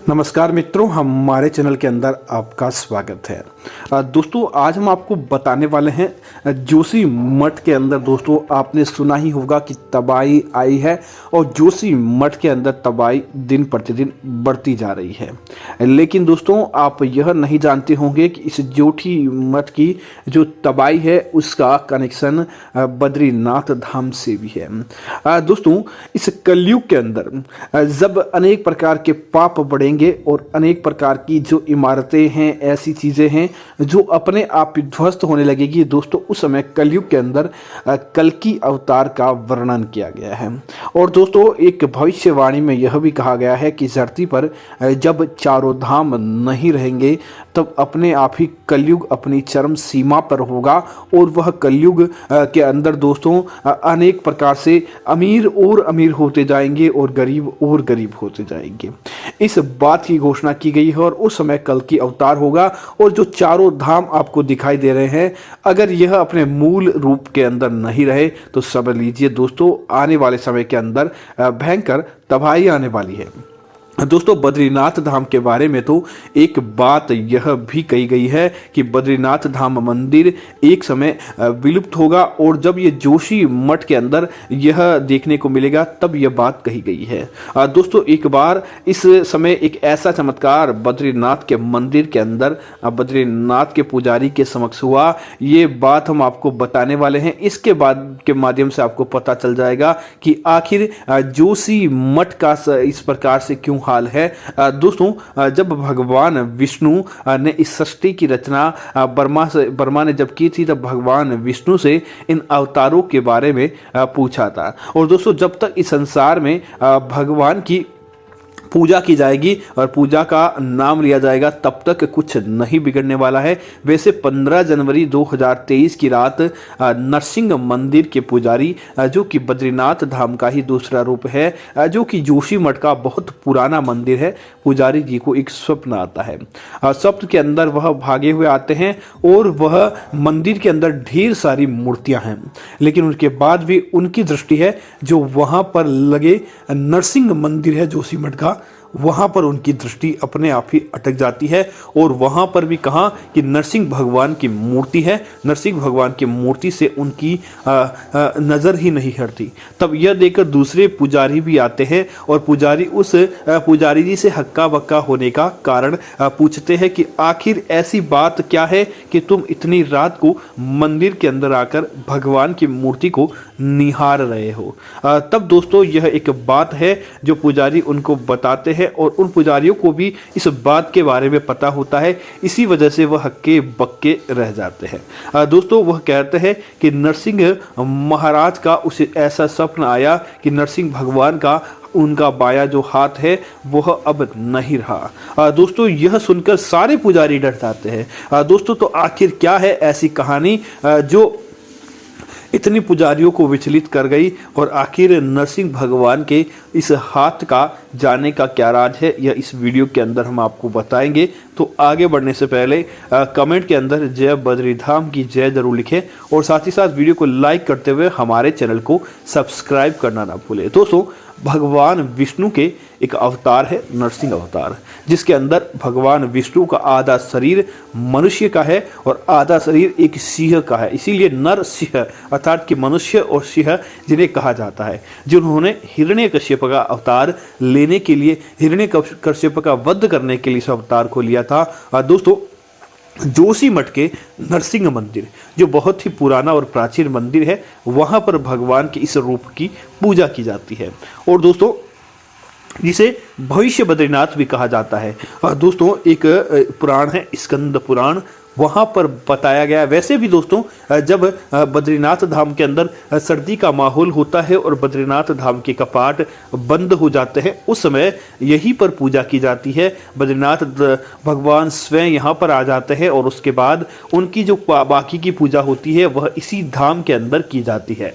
नमस्कार मित्रों, हमारे चैनल के अंदर आपका स्वागत है। दोस्तों, आज हम आपको बताने वाले हैं जोशी मठ के अंदर। दोस्तों, आपने सुना ही होगा कि तबाही आई है और जोशी मठ के अंदर तबाही दिन प्रतिदिन बढ़ती जा रही है। लेकिन दोस्तों, आप यह नहीं जानते होंगे कि इस जोशी मठ की जो तबाही है उसका कनेक्शन बद्रीनाथ धाम से भी है। दोस्तों, इस कलयुग के अंदर जब अनेक प्रकार के पाप बढ़ेंगे और अनेक प्रकार की जो इमारतें हैं, ऐसी चीजें हैं जो अपने आप ही ध्वस्त होने लगेगी। दोस्तों, उस समय कलयुग के अंदर कल्कि अवतार का वर्णन किया गया है। और दोस्तों, एक भविष्यवाणी में यह भी कहा गया है कि धरती पर जब चारों धाम नहीं रहेंगे तब अपने आप ही कलयुग अपनी चरम सीमा पर होगा। और वह कलयुग के अंदर दोस्तों अनेक प्रकार से अमीर और अमीर होते जाएंगे और गरीब होते जाएंगे। इस बात की घोषणा की गई है और उस समय कल्कि अवतार होगा। और जो चारों धाम आपको दिखाई दे रहे हैं, अगर यह अपने मूल रूप के अंदर नहीं रहे तो समझ लीजिए दोस्तों, आने वाले समय के अंदर भयंकर तबाही आने वाली है। दोस्तों, बद्रीनाथ धाम के बारे में तो एक बात यह भी कही गई है कि बद्रीनाथ धाम मंदिर एक समय विलुप्त होगा और जब ये जोशी मठ के अंदर यह देखने को मिलेगा तब यह बात कही गई है। दोस्तों, एक बार इस समय एक ऐसा चमत्कार बद्रीनाथ के मंदिर के अंदर बद्रीनाथ के पुजारी के समक्ष हुआ। ये बात हम आपको बताने वाले हैं। इसके बाद के माध्यम से आपको पता चल जाएगा कि आखिर जोशी मठ का इस प्रकार से क्यों हाल है। दोस्तों, जब भगवान विष्णु ने इस सृष्टि की रचना ब्रह्मा ने जब की थी तब भगवान विष्णु से इन अवतारों के बारे में पूछा था। और दोस्तों, जब तक इस संसार में भगवान की पूजा की जाएगी और पूजा का नाम लिया जाएगा तब तक कुछ नहीं बिगड़ने वाला है। वैसे 15 जनवरी 2023 की रात नरसिंह मंदिर के पुजारी, जो कि बद्रीनाथ धाम का ही दूसरा रूप है, जो कि जोशी मठ का बहुत पुराना मंदिर है, पुजारी जी को एक स्वप्न आता है। स्वप्न के अंदर वह भागे हुए आते हैं और वह मंदिर के अंदर ढेर सारी मूर्तियां हैं, लेकिन उनके बाद भी उनकी दृष्टि है जो वहां पर लगे नरसिंह मंदिर है जोशी मठ का, वहां पर उनकी दृष्टि अपने आप ही अटक जाती है। और वहां पर भी कहा कि नरसिंह भगवान की मूर्ति है, नरसिंह भगवान की मूर्ति से उनकी नजर ही नहीं हटती। तब यह देखकर दूसरे पुजारी भी आते हैं और पुजारी उस पुजारी जी से हक्का बक्का होने का कारण पूछते हैं कि आखिर ऐसी बात क्या है कि तुम इतनी रात को मंदिर के अंदर आकर भगवान की मूर्ति को निहार रहे हो। तब दोस्तों, यह एक बात है जो पुजारी उनको बताते हैं और उन पुजारियों को भी इस बात के बारे में पता होता है। इसी वजह से वह हक्के बक्के रह जाते हैं। दोस्तों, वह कहते हैं कि नरसिंह महाराज का उसे ऐसा स्वप्न आया कि नरसिंह भगवान का उनका बाया जो हाथ है वह अब नहीं रहा। दोस्तों, यह सुनकर सारे पुजारी डर जाते हैं। दोस्तों, तो आखिर क्या है ऐसी कहानी जो इतनी पुजारियों को विचलित कर गई और आखिर नरसिंह भगवान के इस हाथ का जाने का क्या राज है, यह इस वीडियो के अंदर हम आपको बताएंगे। तो आगे बढ़ने से पहले कमेंट के अंदर जय बद्रीधाम की जय जरूर लिखें और साथ ही साथ वीडियो को लाइक करते हुए हमारे चैनल को सब्सक्राइब करना ना भूलें। दोस्तों, भगवान विष्णु के एक अवतार है नरसिंह अवतार, जिसके अंदर भगवान विष्णु का आधा शरीर मनुष्य का है और आधा शरीर एक सिंह का है। इसीलिए नर सिंह अर्थात कि मनुष्य और सिंह जिन्हें कहा जाता है, जिन्होंने हिरण्यकश्यप का अवतार लेने के लिए, हिरण्यकश्यप का वध करने के लिए इस अवतार को लिया था। दोस्तों, जोशी मठ के नरसिंह मंदिर जो बहुत ही पुराना और प्राचीन मंदिर है, वहां पर भगवान के इस रूप की पूजा की जाती है और दोस्तों जिसे भविष्य बद्रीनाथ भी कहा जाता है। दोस्तों, एक पुराण है स्कंद पुराण, वहाँ पर बताया गया। वैसे भी दोस्तों, जब बद्रीनाथ धाम के अंदर सर्दी का माहौल होता है और बद्रीनाथ धाम के कपाट बंद हो जाते हैं, उस समय यहीं पर पूजा की जाती है। बद्रीनाथ भगवान स्वयं यहाँ पर आ जाते हैं और उसके बाद उनकी जो बाकी की पूजा होती है वह इसी धाम के अंदर की जाती है।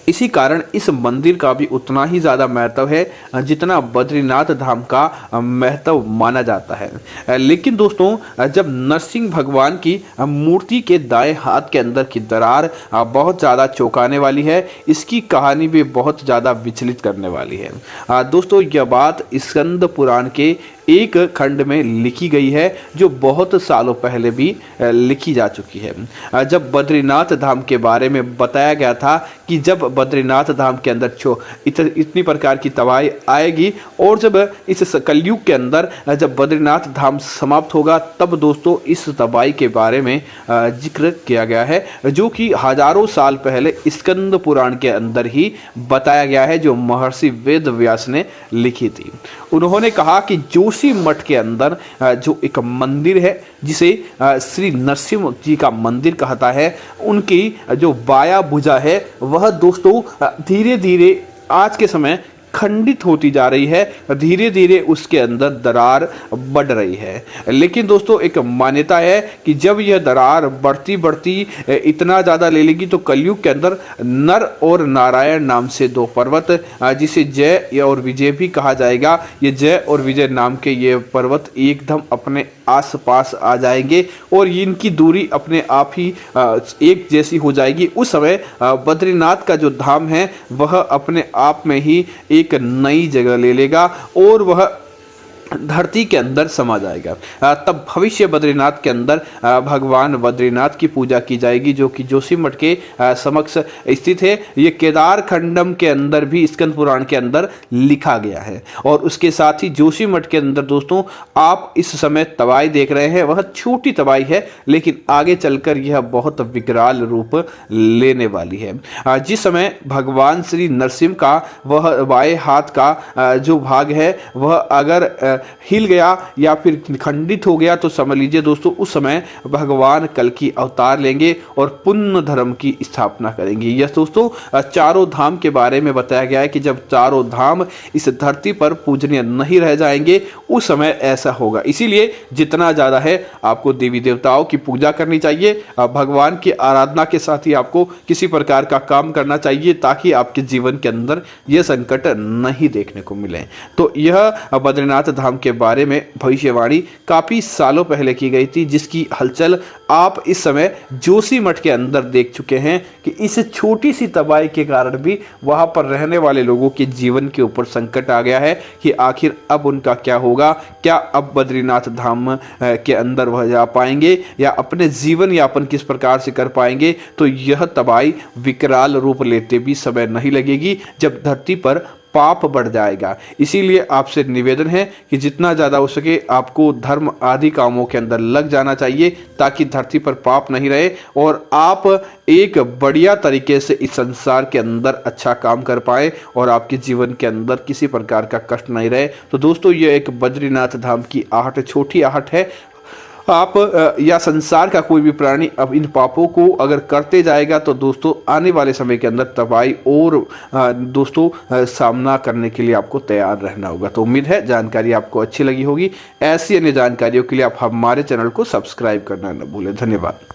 इसी कारण इस मंदिर का भी उतना ही ज़्यादा महत्व है जितना बद्रीनाथ धाम का महत्व माना जाता है। लेकिन दोस्तों, जब नरसिंह भगवान की मूर्ति के दाएं हाथ के अंदर की दरार बहुत ज़्यादा चौंकाने वाली है, इसकी कहानी भी बहुत ज़्यादा विचलित करने वाली है। दोस्तों, यह बात स्कंद पुराण के एक खंड में लिखी गई है जो बहुत सालों पहले भी लिखी जा चुकी है। जब बद्रीनाथ धाम के बारे में बताया गया था कि जब बद्रीनाथ धाम के अंदर इतनी प्रकार की तबाही आएगी और जब इस कलयुग के अंदर जब बद्रीनाथ धाम समाप्त होगा, तब दोस्तों इस तबाही के बारे में जिक्र किया गया है, जो कि हजारों साल पहले स्कंद पुराण के अंदर ही बताया गया है, जो महर्षि वेद व्यास ने लिखी थी। उन्होंने कहा कि जोशी मठ के अंदर जो एक मंदिर है जिसे श्री नरसिंह जी का मंदिर कहता है, उनकी जो बाया भुजा है वह दोस्तों धीरे धीरे आज के समय खंडित होती जा रही है, धीरे धीरे उसके अंदर दरार बढ़ रही है। लेकिन दोस्तों, एक मान्यता है कि जब यह दरार बढ़ती बढ़ती इतना ज़्यादा ले लेगी तो कलयुग के अंदर नर और नारायण नाम से दो पर्वत, जिसे जय और विजय भी कहा जाएगा, ये जय और विजय नाम के ये पर्वत एकदम अपने आसपास आ जाएंगे और इनकी दूरी अपने आप ही एक जैसी हो जाएगी। उस समय बद्रीनाथ का जो धाम है वह अपने आप में ही एक नई जगह ले लेगा और वह धरती के अंदर समा जाएगा। तब भविष्य बद्रीनाथ के अंदर भगवान बद्रीनाथ की पूजा की जाएगी, जो कि जोशीमठ के समक्ष स्थित है। ये केदार खंडम के अंदर भी स्कंद पुराण के अंदर लिखा गया है। और उसके साथ ही जोशीमठ के अंदर दोस्तों आप इस समय तबाही देख रहे हैं, वह छोटी तबाही है, लेकिन आगे चलकर यह बहुत विकराल रूप लेने वाली है। जिस समय भगवान श्री नरसिंह का वह बाएं हाथ का जो भाग है वह अगर हिल गया या फिर खंडित हो गया तो समझ लीजिए दोस्तों उस समय भगवान कल्कि अवतार लेंगे और पुण्य धर्म की स्थापना करेंगे। यह दोस्तों चारों धाम के बारे में बताया गया है कि जब चारों धाम इस धरती पर पूजनीय नहीं रह जाएंगे उस समय ऐसा होगा। इसीलिए जितना ज़्यादा है आपको देवी देवताओं की पूजा करनी चाहिए, भगवान की आराधना के साथ ही आपको किसी प्रकार का काम करना चाहिए ताकि आपके जीवन के अंदर यह संकट नहीं देखने को मिले। तो यह बद्रीनाथ धाम के बारे में भविष्यवाणी काफी सालों पहले की गई थी, जिसकी हलचल आप इस समय जोशीमठ के अंदर देख चुके हैं कि इस छोटी सी तबाही के कारण भी वहां पर रहने वाले लोगों के जीवन के ऊपर संकट आ गया है कि आखिर अब उनका क्या होगा, क्या अब बद्रीनाथ धाम के अंदर वह जा पाएंगे या अपने जीवन यापन किस प्रकार से कर पाएंगे। तो यह तबाही विकराल रूप लेते भी समय नहीं लगेगी जब धरती पर पाप बढ़ जाएगा। इसीलिए आपसे निवेदन है कि जितना ज़्यादा हो सके आपको धर्म आदि कामों के अंदर लग जाना चाहिए ताकि धरती पर पाप नहीं रहे और आप एक बढ़िया तरीके से इस संसार के अंदर अच्छा काम कर पाए और आपके जीवन के अंदर किसी प्रकार का कष्ट नहीं रहे। तो दोस्तों ये एक बद्रीनाथ धाम की आहट, छोटी आहट है। आप या संसार का कोई भी प्राणी अब इन पापों को अगर करते जाएगा तो दोस्तों आने वाले समय के अंदर तबाही और दोस्तों सामना करने के लिए आपको तैयार रहना होगा। तो उम्मीद है जानकारी आपको अच्छी लगी होगी। ऐसी अन्य जानकारियों के लिए आप हमारे चैनल को सब्सक्राइब करना न भूलें। धन्यवाद।